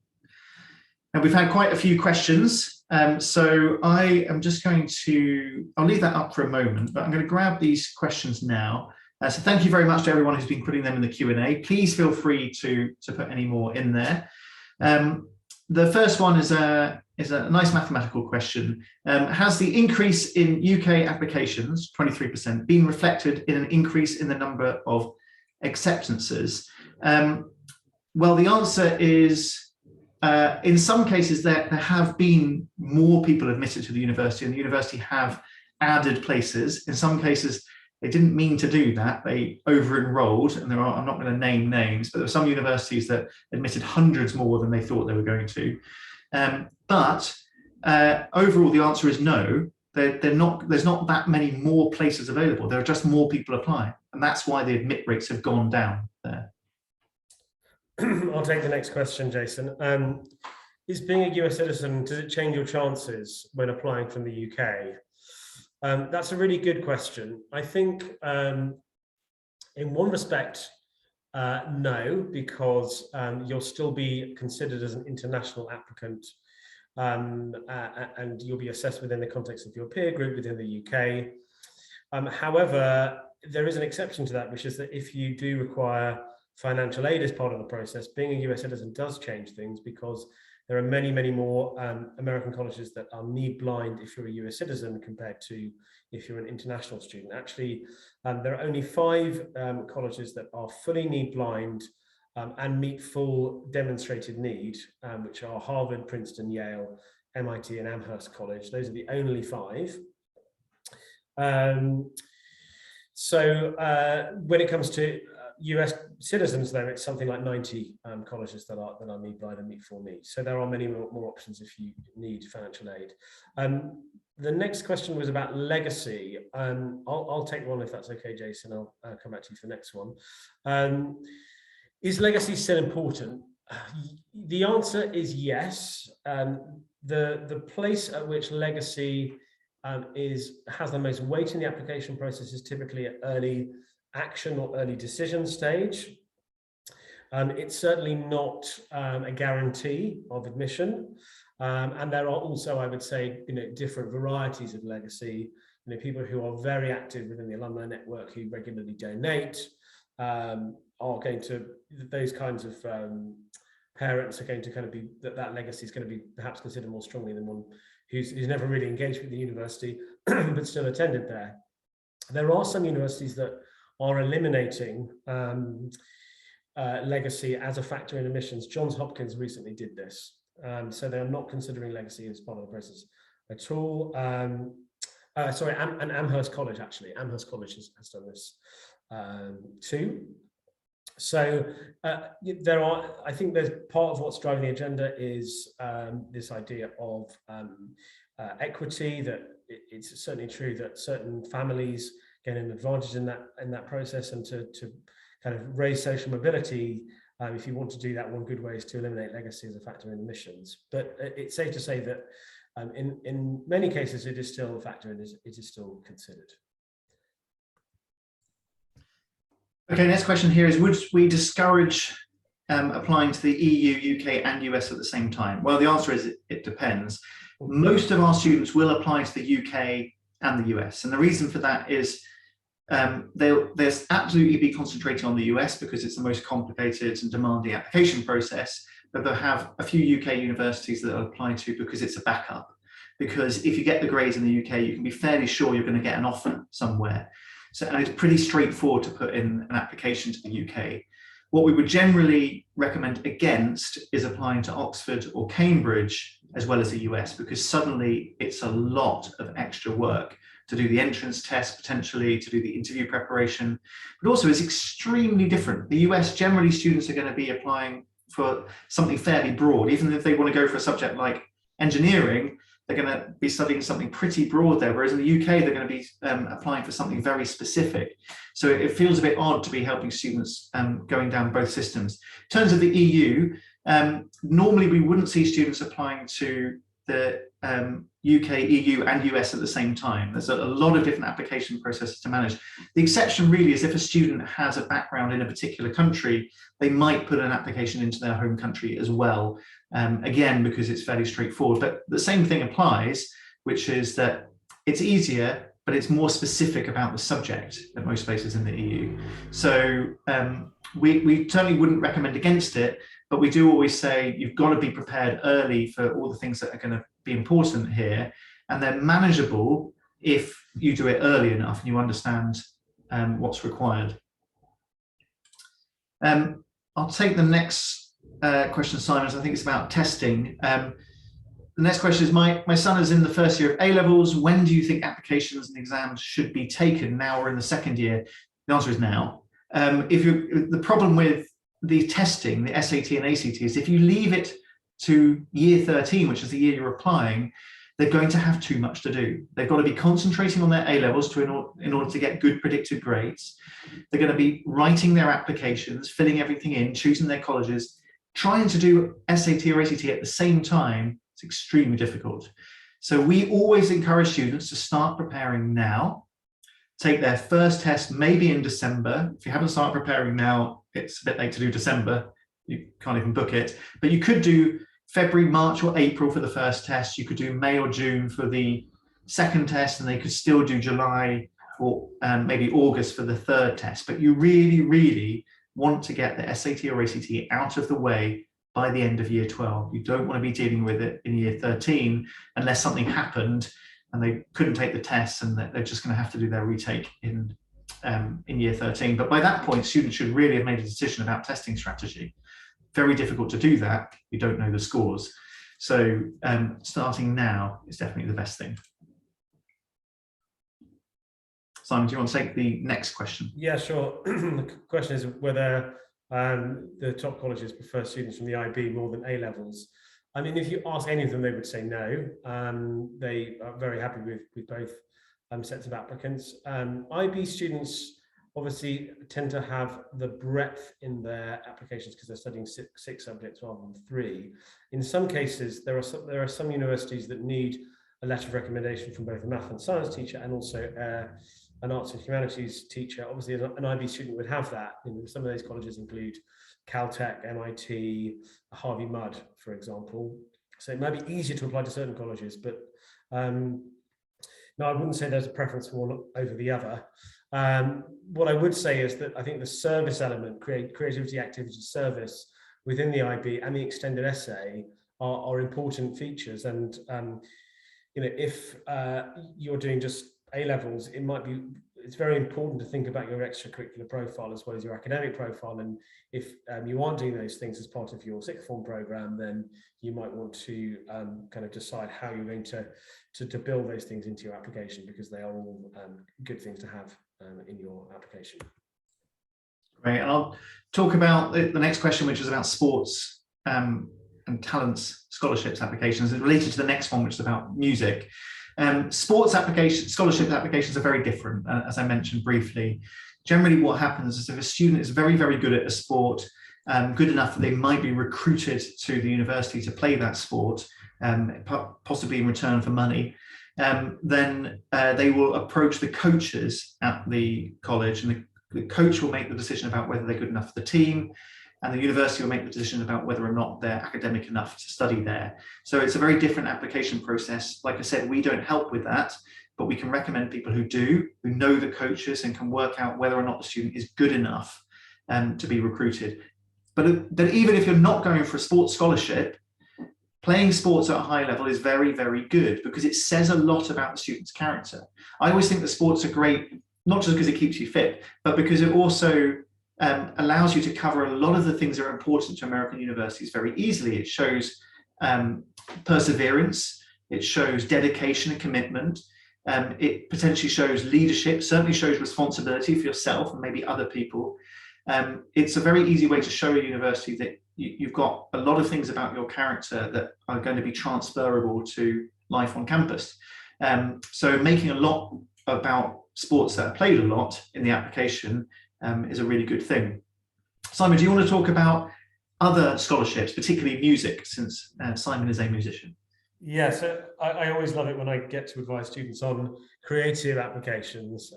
[SPEAKER 1] Now, we've had quite a few questions, so I am just going to, I'll leave that up for a moment, but I'm going to grab these questions now. So thank you very much to everyone who's been putting them in the Q&A. Please feel free to put any more in there. The first one is a nice mathematical question. Has the increase in UK applications, 23%, been reflected in an increase in the number of acceptances? Well, the answer is, in some cases, there have been more people admitted to the university, and the university have added places. In some cases, they didn't mean to do that. They over-enrolled, and I'm not going to name names, but there were some universities that admitted hundreds more than they thought they were going to. But overall, the answer is no. There's not that many more places available. There are just more people applying, and that's why the admit rates have gone down there.
[SPEAKER 2] I'll take the next question, Jason. Is being a US citizen, does it change your chances when applying from the UK? That's a really good question. I think in one respect, no, because you'll still be considered as an international applicant, and you'll be assessed within the context of your peer group within the UK. However, there is an exception to that, which is that if you do require financial aid as part of the process, being a US citizen does change things, because there are many, many more American colleges that are need blind if you're a US citizen compared to if you're an international student. Actually, there are only 5 colleges that are fully need blind and meet full demonstrated need, which are Harvard, Princeton, Yale, MIT, and Amherst College. Those are the only 5. So when it comes to US citizens, though, it's something like 90 colleges that are need blind and meet full need. So there are many more options if you need financial aid. The next question was about legacy. I'll take one if that's okay, Jason. I'll come back to you for the next one. Is legacy still important? The answer is yes. The place at which legacy has the most weight in the application process is typically at early action or early decision stage. It's certainly not a guarantee of admission. And there are also, I would say, different varieties of legacy. People who are very active within the alumni network, who regularly donate, are going to, those kinds of parents are going to kind of be, that legacy is going to be perhaps considered more strongly than one who's never really engaged with the university but still attended there. There are some universities that are eliminating legacy as a factor in admissions. Johns Hopkins recently did this. So they're not considering legacy as part of the process at all. Sorry, and Amherst College, actually. Amherst College has done this too. So there are, I think there's part of what's driving the agenda is this idea of equity, that it's certainly true that certain families get an advantage in that process, and to kind of raise social mobility. If you want to do that, one good way is to eliminate legacy as a factor in admissions. But it's safe to say that in many cases it is still a factor and it is still considered.
[SPEAKER 1] Okay, next question here is, would we discourage applying to the EU, UK and US at the same time? Well, the answer is it depends. Most of our students will apply to the UK and the US. And the reason for that is they'll absolutely be concentrating on the US because it's the most complicated and demanding application process, but they'll have a few UK universities that they'll apply to because it's a backup. Because if you get the grades in the UK, you can be fairly sure you're going to get an offer somewhere. So, and it's pretty straightforward to put in an application to the UK. What we would generally recommend against is applying to Oxford or Cambridge as well as the US, because suddenly it's a lot of extra work to do the entrance test, potentially to do the interview preparation, but also it's extremely different. The US, generally students are going to be applying for something fairly broad. Even if they want to go for a subject like engineering, they're going to be studying something pretty broad there, whereas in the UK, they're going to be applying for something very specific. So it feels a bit odd to be helping students going down both systems. In terms of the EU, normally we wouldn't see students applying to the UK, EU and US at the same time. There's a lot of different application processes to manage. The exception really is if a student has a background in a particular country, they might put an application into their home country as well, again, because it's fairly straightforward. But the same thing applies, which is that it's easier, but it's more specific about the subject at most places in the EU. So we certainly wouldn't recommend against it, but we do always say you've got to be prepared early for all the things that are going to be important here, and they're manageable if you do it early enough and you understand what's required. I'll take the next question, Simon. I think it's about testing. The next question is, my son is in the first year of A-levels. When do you think applications and exams should be taken? Now or in the second year? The answer is now. The problem with the testing, the SAT and ACT, is if you leave it to year 13, which is the year you're applying, they're going to have too much to do. They've got to be concentrating on their A-levels in order to get good predicted grades. They're going to be writing their applications, filling everything in, choosing their colleges. Trying to do SAT or ACT at the same time, it's extremely difficult. So we always encourage students to start preparing now, take their first test maybe in December. If you haven't started preparing now, it's a bit late to do December. You can't even book it, but you could do February, March or April for the first test. You could do May or June for the second test, and they could still do July or maybe August for the third test. But you really, really want to get the SAT or ACT out of the way by the end of year 12. You don't want to be dealing with it in year 13 unless something happened and they couldn't take the tests and they're just going to have to do their retake in year 13. But by that point, students should really have made a decision about testing strategy. Very difficult to do that. You don't know the scores. So starting now is definitely the best thing. Simon, do you want to take the next question?
[SPEAKER 2] Yeah, sure. The question is whether the top colleges prefer students from the IB more than A levels. I mean, if you ask any of them, they would say no. They are very happy with both sets of applicants. IB students obviously tend to have the breadth in their applications because they're studying six subjects rather than 3. In some cases, there are some universities that need a letter of recommendation from both a math and science teacher and also an arts and humanities teacher. Obviously, an IB student would have that. Some of those colleges include Caltech, MIT, Harvey Mudd, for example. So it might be easier to apply to certain colleges, but no, I wouldn't say there's a preference for one over the other. What I would say is that I think the service element, creativity, activity, service within the IB and the extended essay are important features. And if you're doing just A levels, it's very important to think about your extracurricular profile as well as your academic profile. And if you aren't doing those things as part of your sixth form program, then you might want to kind of decide how you're going to build those things into your application, because they are all good things to have in your application.
[SPEAKER 1] Great. And I'll talk about the next question, which is about sports and talents scholarships applications. It's related to the next one, which is about music. Sports applications, scholarship applications are very different, as I mentioned briefly. Generally, what happens is if a student is very, very good at a sport, good enough that they might be recruited to the university to play that sport, possibly in return for money, then they will approach the coaches at the college, and the coach will make the decision about whether they're good enough for the team, and the university will make the decision about whether or not they're academic enough to study there. So it's a very different application process. Like I said, we don't help with that, but we can recommend people who do, who know the coaches and can work out whether or not the student is good enough to be recruited. But even if you're not going for a sports scholarship, playing sports at a high level is very, very good because it says a lot about the student's character. I always think that sports are great, not just because it keeps you fit, but because it also allows you to cover a lot of the things that are important to American universities very easily. It shows perseverance, it shows dedication and commitment, it potentially shows leadership, certainly shows responsibility for yourself and maybe other people. It's a very easy way to show a university that you've got a lot of things about your character that are going to be transferable to life on campus. So making a lot about sports that are played a lot in the application is a really good thing. Simon, do you want to talk about other scholarships, particularly music, since Simon is a musician?
[SPEAKER 2] Yeah, so I always love it when I get to advise students on creative applications.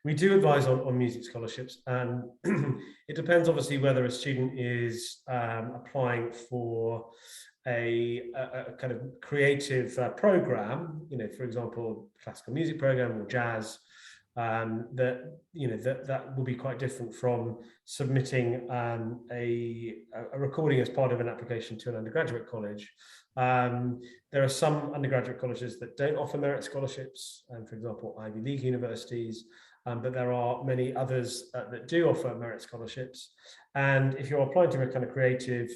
[SPEAKER 2] We do advise on music scholarships, and it depends obviously whether a student is applying for a kind of creative program, for example, classical music program or jazz. That will be quite different from submitting a recording as part of an application to an undergraduate college. There are some undergraduate colleges that don't offer merit scholarships, for example, Ivy League universities, but there are many others that do offer merit scholarships. And if you're applying to a kind of creative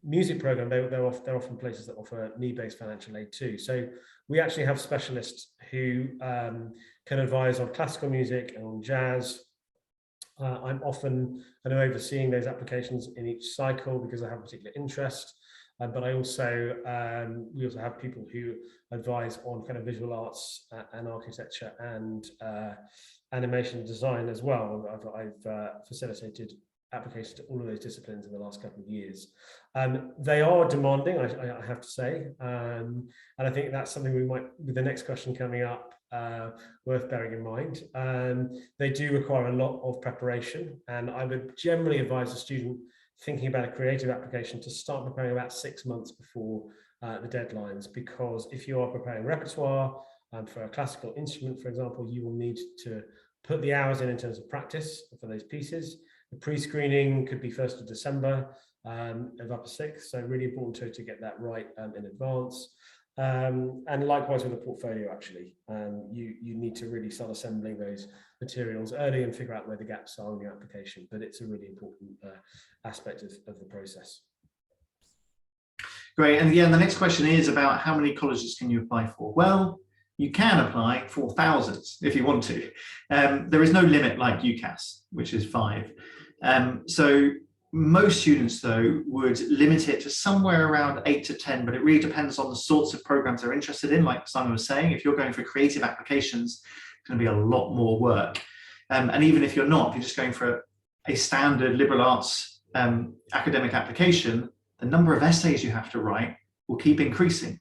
[SPEAKER 2] music program, they're often places that offer need-based financial aid too. So we actually have specialists who can advise on classical music and on jazz. I'm often overseeing those applications in each cycle because I have a particular interest. But we also have people who advise on kind of visual arts and architecture and animation design as well. I've facilitated applications to all of those disciplines in the last couple of years. They are demanding, I have to say, and I think that's something we might, with the next question coming up, worth bearing in mind. They do require a lot of preparation, and I would generally advise a student thinking about a creative application to start preparing about 6 months before the deadlines, because if you are preparing repertoire for a classical instrument, for example, you will need to put the hours in terms of practice for those pieces. The pre-screening could be 1st of December, of upper sixth, so really important to get that right in advance. And likewise with the portfolio, actually, you need to really start assembling those materials early and figure out where the gaps are in your application, but it's a really important aspect of the process.
[SPEAKER 1] Great. And yeah, the next question is about how many colleges can you apply for? Well, you can apply for thousands if you want to. There is no limit like UCAS, which is 5. So most students, though, would limit it to somewhere around 8 to 10, but it really depends on the sorts of programs they're interested in. Like Simon was saying, if you're going for creative applications, it's going to be a lot more work. And even if you're not, if you're just going for a standard liberal arts academic application, the number of essays you have to write will keep increasing.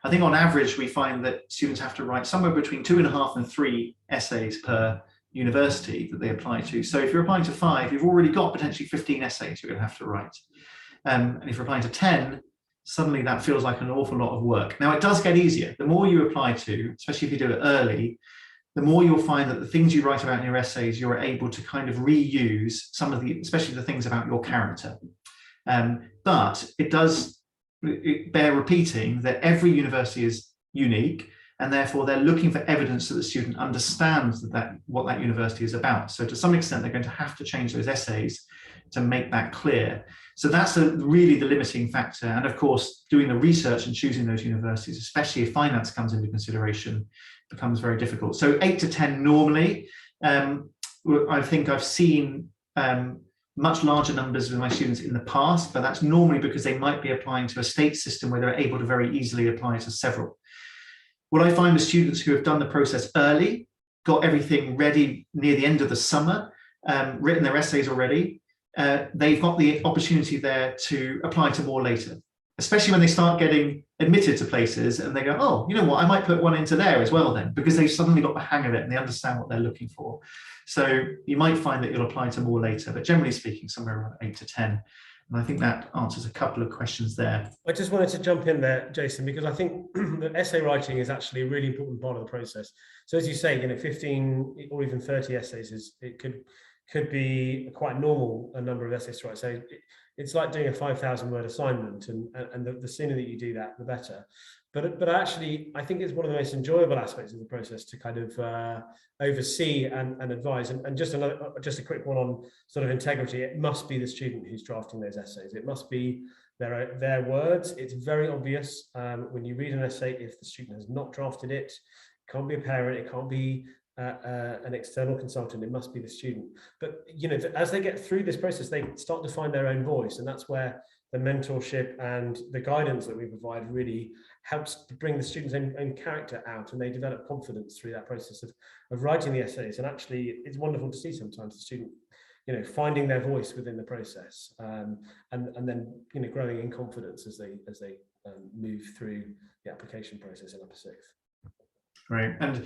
[SPEAKER 1] I think on average, we find that students have to write somewhere between 2.5 and 3 essays per university that they apply to. So if you're applying to 5, you've already got potentially 15 essays you're going to have to write. And if you're applying to 10, suddenly that feels like an awful lot of work. Now, it does get easier. The more you apply to, especially if you do it early, the more you'll find that the things you write about in your essays, you're able to kind of reuse some of the, especially the things about your character. But it does bear repeating that every university is unique, and therefore they're looking for evidence that the student understands what that university is about. So to some extent, they're going to have to change those essays to make that clear. So that's really the limiting factor. And of course, doing the research and choosing those universities, especially if finance comes into consideration, becomes very difficult. So 8 to 10 normally. I think I've seen much larger numbers with my students in the past, but that's normally because they might be applying to a state system where they're able to very easily apply to several. What I find with students who have done the process early, got everything ready near the end of the summer, written their essays already, they've got the opportunity there to apply to more later, especially when they start getting admitted to places and they go, oh, you know what, I might put one into there as well then, because they've suddenly got the hang of it and they understand what they're looking for. So you might find that you'll apply to more later, but generally speaking, somewhere around 8 to 10. And I think that answers a couple of questions there.
[SPEAKER 2] I just wanted to jump in there, Jason, because I think that essay writing is actually a really important part of the process. So as you say, 15 or even 30 essays it could be quite normal a number of essays to write. So it's like doing a 5,000 word assignment, and the sooner that you do that, the better. But actually, I think it's one of the most enjoyable aspects of the process to kind of oversee and advise. And just a quick one on sort of integrity. It must be the student who's drafting those essays. It must be their words. It's very obvious when you read an essay if the student has not drafted it. It can't be a parent. It can't be an external consultant. It must be the student. But as they get through this process, they start to find their own voice, and that's where the mentorship and the guidance that we provide really helps to bring the students' own character out, and they develop confidence through that process of writing the essays. And actually, it's wonderful to see sometimes the student, finding their voice within the process, and then growing in confidence as they move through the application process in upper sixth.
[SPEAKER 1] Great. And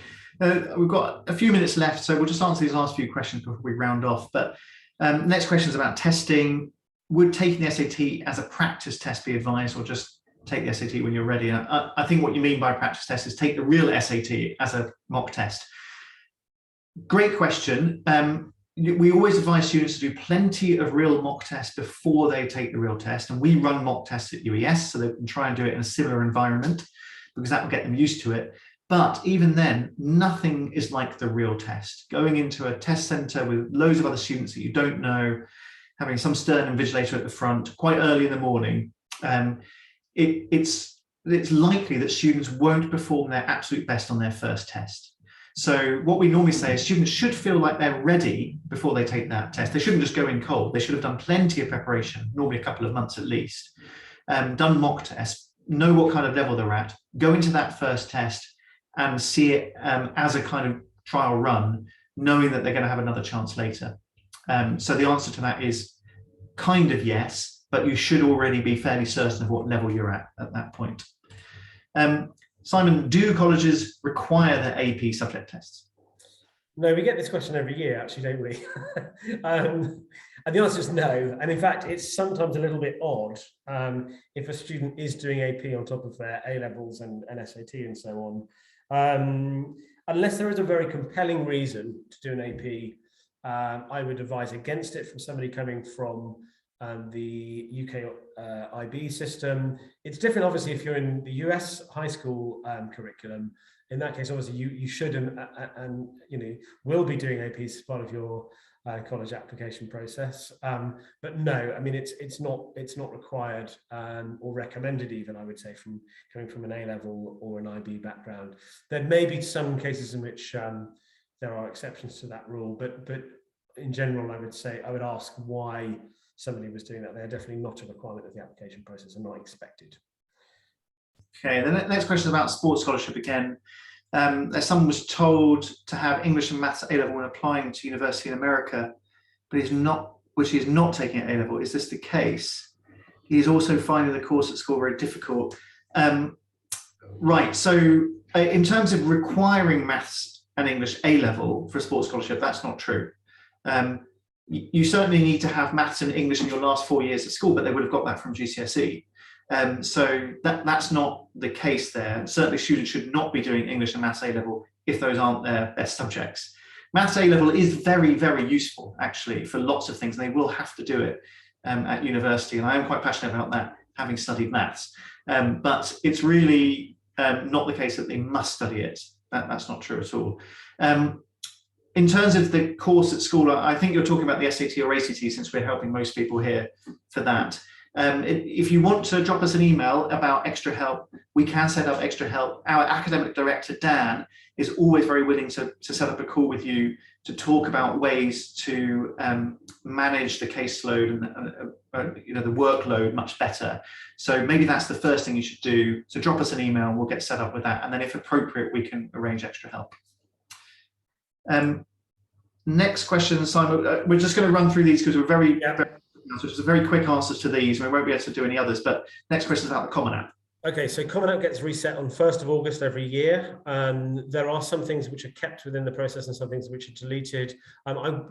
[SPEAKER 1] we've got a few minutes left, so we'll just answer these last few questions before we round off. But next question is about testing. Would taking the SAT as a practice test be advised, or just take the SAT when you're ready? And I think what you mean by practice test is take the real SAT as a mock test. Great question. We always advise students to do plenty of real mock tests before they take the real test. And we run mock tests at UES, so they can try and do it in a similar environment, because that will get them used to it. But even then, nothing is like the real test. Going into a test center with loads of other students that you don't know, having some stern invigilator at the front quite early in the morning, it's likely that students won't perform their absolute best on their first test. So what we normally say is students should feel like they're ready before they take that test. They shouldn't just go in cold. They should have done plenty of preparation, normally a couple of months at least, done mock tests, know what kind of level they're at, go into that first test and see it as a kind of trial run, knowing that they're going to have another chance later. So the answer to that is kind of yes, but you should already be fairly certain of what level you're at that point. Simon, do colleges require the AP subject tests?
[SPEAKER 2] No, we get this question every year, actually, don't we? And the answer is no. And in fact, it's sometimes a little bit odd if a student is doing AP on top of their A-levels and SAT and so on. Unless there is a very compelling reason to do an AP, I would advise against it from somebody coming from the UK IB system. It's different, obviously, if you're in the US high school curriculum. In that case, obviously, you should and will be doing APs as part of your college application process. But no, I mean, it's not required or recommended even, I would say, from coming from an A-level or an IB background. There may be some cases in which there are exceptions to that rule, but in general, I would ask why somebody was doing that. They're definitely not a requirement of the application process and not expected.
[SPEAKER 1] Okay, the next question is about sports scholarship again. Someone was told to have English and Maths at A-level when applying to university in America, but he's not taking at A-level. Is this the case? He's also finding the course at school very difficult. Right, so in terms of requiring Maths and English A-level for a sports scholarship, that's not true. You certainly need to have Maths and English in your last 4 years of school, but they would have got that from GCSE. So that's not the case there. Certainly students should not be doing English and Maths A-level if those aren't their best subjects. Maths A-level is very, very useful actually for lots of things, and they will have to do it at university. And I am quite passionate about that, having studied Maths. But it's really not the case that they must study it. That's not true at all. In terms of the course at school, I think you're talking about the SAT or ACT, since we're helping most people here for that. If you want to drop us an email about extra help, we can set up extra help. Our academic director, Dan, is always very willing to set up a call with you to talk about ways to manage the caseload and the workload much better. So maybe that's the first thing you should do. So drop us an email, we'll get set up with that. And then if appropriate, we can arrange extra help. Next question, Simon. We're just going to run through these because we're very just a very quick answers to these. We won't be able to do any others. But next question is about the Common App.
[SPEAKER 2] Okay, so Common App gets reset on 1st of August every year. There are some things which are kept within the process and some things which are deleted.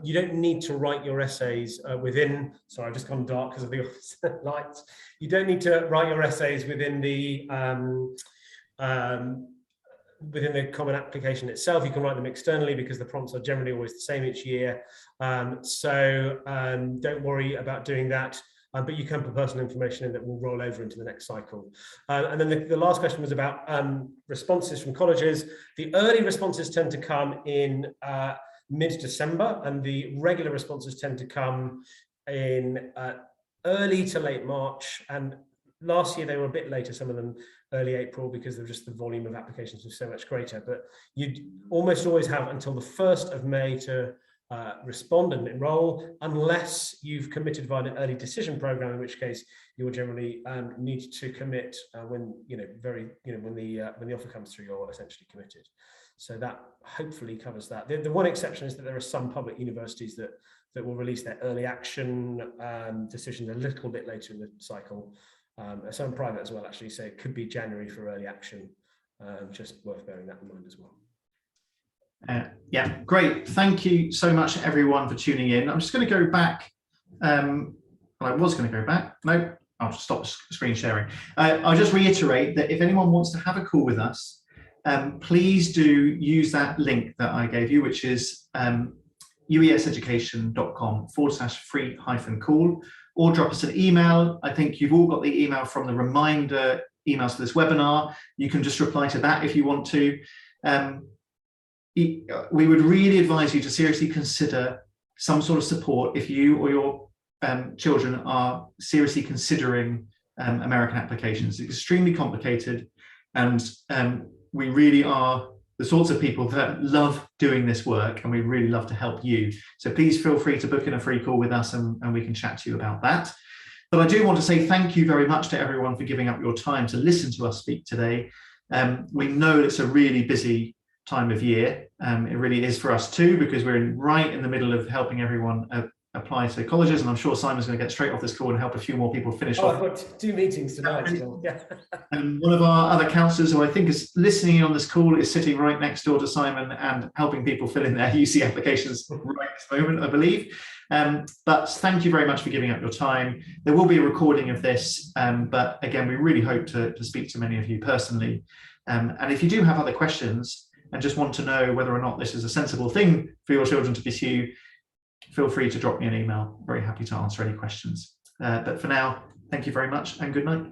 [SPEAKER 2] You don't need to write your essays within. Sorry, I've just gone dark because of the office lights. You don't need to write your essays within the Common Application itself. You can write them externally because the prompts are generally always the same each year. So don't worry about doing that, but you can put personal information in that will roll over into the next cycle. And then the last question was about responses from colleges. The early responses tend to come in mid-December, and the regular responses tend to come in early to late March. And last year they were a bit later, some of them early April, because of just the volume of applications was so much greater. But you'd almost always have until the 1st of May to respond and enroll, unless you've committed via an early decision program, in which case you will generally need to commit when the offer comes through. You're essentially committed. So that hopefully covers that. The one exception is that there are some public universities that will release their early action decision a little bit later in the cycle. Some private as well, actually, so it could be January for early action. Just worth bearing that in mind as well.
[SPEAKER 1] Yeah, great. Thank you so much, everyone, for tuning in. I'm just going to go back. Well, I was going to go back. No, I'll just stop screen sharing. I'll just reiterate that if anyone wants to have a call with us, please do use that link that I gave you, which is ueseducation.com/free-call, or drop us an email. I think you've all got the email from the reminder emails for this webinar. You can just reply to that if you want to. We would really advise you to seriously consider some sort of support if you or your children are seriously considering American applications. It's extremely complicated, and we really are the sorts of people that love doing this work, and we really love to help you. So please feel free to book in a free call with us, and we can chat to you about that. But I do want to say thank you very much to everyone for giving up your time to listen to us speak today. We know it's a really busy time of year. It really is for us too, because we're right in the middle of helping everyone apply to colleges, and I'm sure Simon's going to get straight off this call and help a few more people finish off.
[SPEAKER 2] I've got 2 meetings tonight. Yeah.
[SPEAKER 1] And one of our other counsellors, who I think is listening on this call, is sitting right next door to Simon and helping people fill in their UC applications right this moment, I believe. But thank you very much for giving up your time. There will be a recording of this, but again, we really hope to speak to many of you personally. And if you do have other questions and just want to know whether or not this is a sensible thing for your children to pursue, feel free to drop me an email. Very happy to answer any questions. But for now, thank you very much and good night.